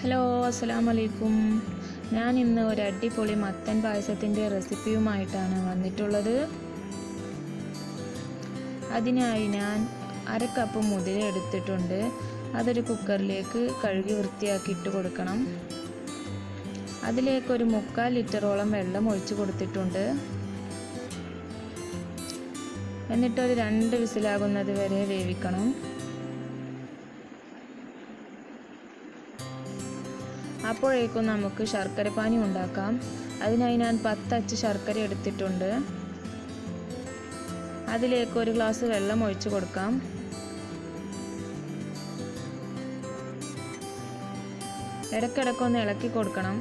Hello, അസ്സലാമു അലൈക്കും. ഞാൻ ഇന്ന് ഒരു അടിപൊളി മത്തൻ പായസത്തിൻ്റെ റെസിപ്പിയുമായിട്ടാണ് വന്നിട്ടുള്ളത്. അതിനായി ഞാൻ 1/2 കപ്പ് മുതിര എടുത്തിട്ടുണ്ട്. അതൊരു കുക്കറിലേക്ക് കഴുകി വൃത്തിയാക്കി ഇട്ട് കൊടുക്കണം. അതിലേക്ക് ഒരു 3/4 ലിറ്ററോളം വെള്ളം ഒഴിച്ചു കൊടുത്തിട്ടുണ്ട്. എന്നിട്ടൊരു 2 വിസിലാകുന്നത് വരെ വേവിക്കണം. അപ്പോഴേക്കും നമുക്ക് ശർക്കരപ്പാനി ഉണ്ടാക്കാം. അതിനായി ഞാൻ 10 അച്ച് ശർക്കര എടുത്തിട്ടുണ്ട്. അതിലേക്ക് 1 ഗ്ലാസ് വെള്ളം ഒഴിച്ചു കൊടുക്കാം. ഇടയ്ക്കിടയ്ക്കൊന്ന് ഇളക്കി കൊടുക്കണം.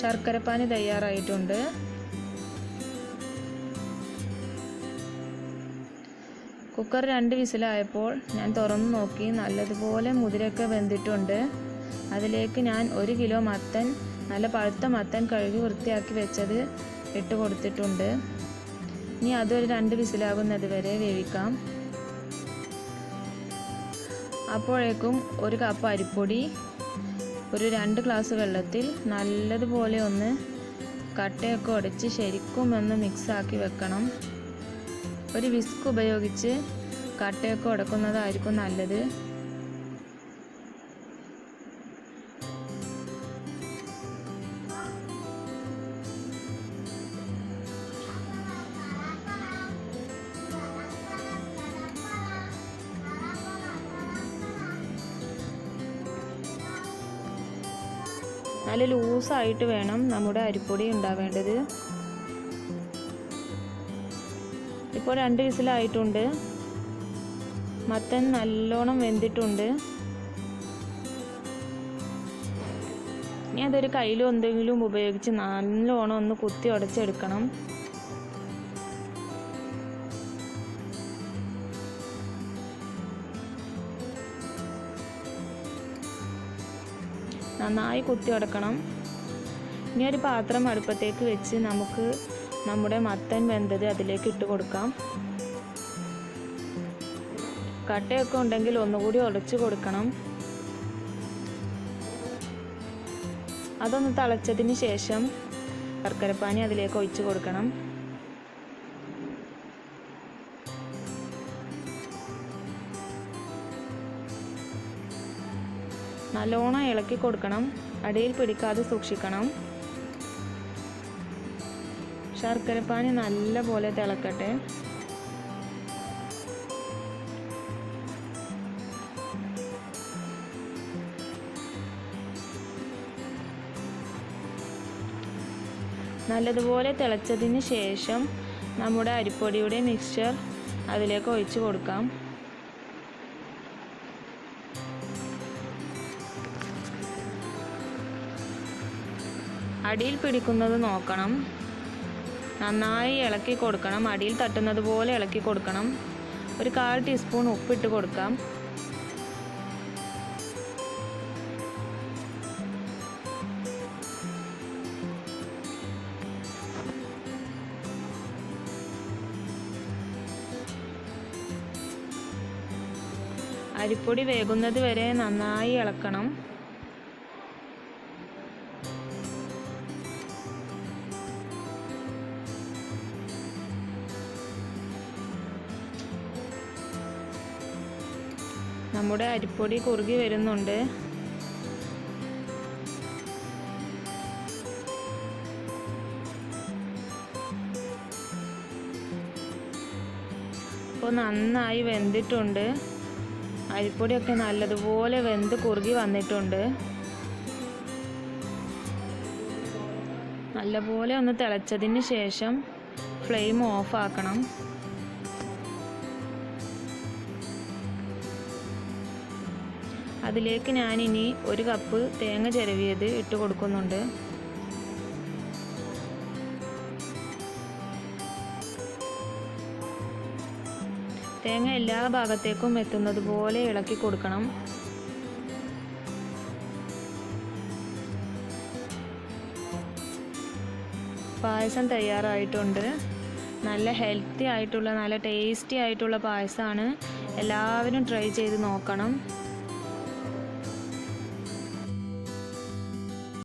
ശർക്കരപ്പാനി തയ്യാറായിട്ടുണ്ട്. കുക്കർ 2 വിസിലായപ്പോൾ ഞാൻ തുറന്നു നോക്കി. നല്ലതുപോലെ മുതിരയൊക്കെ വെന്തിട്ടുണ്ട്. അതിലേക്ക് ഞാൻ 1 കിലോ മത്തൻ, നല്ല പഴുത്ത മത്തൻ കഴുകി വൃത്തിയാക്കി വെച്ചത് ഇട്ട് കൊടുത്തിട്ടുണ്ട്. ഇനി അതൊരു 2 വിസിലാകുന്നത് വരെ വേവിക്കാം. അപ്പോഴേക്കും 1 കപ്പ് അരിപ്പൊടി ഒരു 2 ഗ്ലാസ് വെള്ളത്തിൽ നല്ലതുപോലെ ഒന്ന് കട്ടയൊക്കെ ഉടച്ച് ശരിക്കും ഒന്ന് മിക്സാക്കി വെക്കണം. ഒരു വിസ്ക് ഉപയോഗിച്ച് കട്ടയൊക്കെ ഉടക്കുന്നതായിരിക്കും നല്ലത്. നല്ല ലൂസായിട്ട് വേണം നമ്മുടെ അരിപ്പൊടി ഉണ്ടാവേണ്ടത്. ഇപ്പോൾ 2 വിസിലായിട്ടുണ്ട്. മത്തൻ നല്ലോണം വെന്തിട്ടുണ്ട്. ഇനി അതൊരു കയ്യിലോ എന്തെങ്കിലും ഉപയോഗിച്ച് നല്ലോണം ഒന്ന് കുത്തി ഉടച്ചെടുക്കണം. നന്നായി കുത്തി ഉടക്കണം. ഇനി ഒരു പാത്രം അടുപ്പത്തേക്ക് വെച്ച് നമുക്ക് നമ്മുടെ മത്തൻ വെന്തത് അതിലേക്ക് ഇട്ട് കൊടുക്കാം. കട്ടയൊക്കെ ഉണ്ടെങ്കിൽ ഒന്നുകൂടി ഉടച്ചു കൊടുക്കണം. അതൊന്ന് തിളച്ചതിന് ശേഷം ശർക്കരപ്പാനി അതിലേക്ക് ഒഴിച്ചു കൊടുക്കണം. നല്ലോണം ഇളക്കി കൊടുക്കണം. അടിയിൽ പിടിക്കാതെ സൂക്ഷിക്കണം. ശർക്കരപ്പാനി നല്ല പോലെ തിളക്കട്ടെ. നല്ലതുപോലെ തിളച്ചതിന് ശേഷം നമ്മുടെ അരിപ്പൊടിയുടെ മിക്സ്ചർ അതിലേക്ക് ഒഴിച്ചു കൊടുക്കാം. അടിയിൽ പിടിക്കുന്നത് നോക്കണം. നന്നായി ഇളക്കി കൊടുക്കണം. അടിയിൽ തട്ടുന്നത് പോലെ ഇളക്കി കൊടുക്കണം. ഒരു 1/4 ടീസ്പൂൺ ഉപ്പിട്ട് കൊടുക്കാം. അരിപ്പൊടി വേകുന്നത് വരെ നന്നായി ഇളക്കണം. നമ്മുടെ അരിപ്പൊടി കുറുകി വരുന്നുണ്ട്. ഇപ്പോൾ നന്നായി വെന്തിട്ടുണ്ട്. അരിപ്പൊടിയൊക്കെ നല്ലതുപോലെ വെന്ത് കുറുകി വന്നിട്ടുണ്ട്. നല്ലപോലെ ഒന്ന് തിളച്ചതിന് ശേഷം ഫ്ലെയിം ഓഫ് ആക്കണം. അതിലേക്ക് ഞാനിനി 1 കപ്പ് തേങ്ങ ചിരവിയത് ഇട്ട് കൊടുക്കുന്നുണ്ട്. തേങ്ങ എല്ലാ ഭാഗത്തേക്കും എത്തുന്നത് പോലെ ഇളക്കി കൊടുക്കണം. പായസം തയ്യാറായിട്ടുണ്ട്. നല്ല ഹെൽത്തി ആയിട്ടുള്ള നല്ല ടേസ്റ്റി ആയിട്ടുള്ള പായസമാണ്. എല്ലാവരും ട്രൈ ചെയ്ത് നോക്കണം.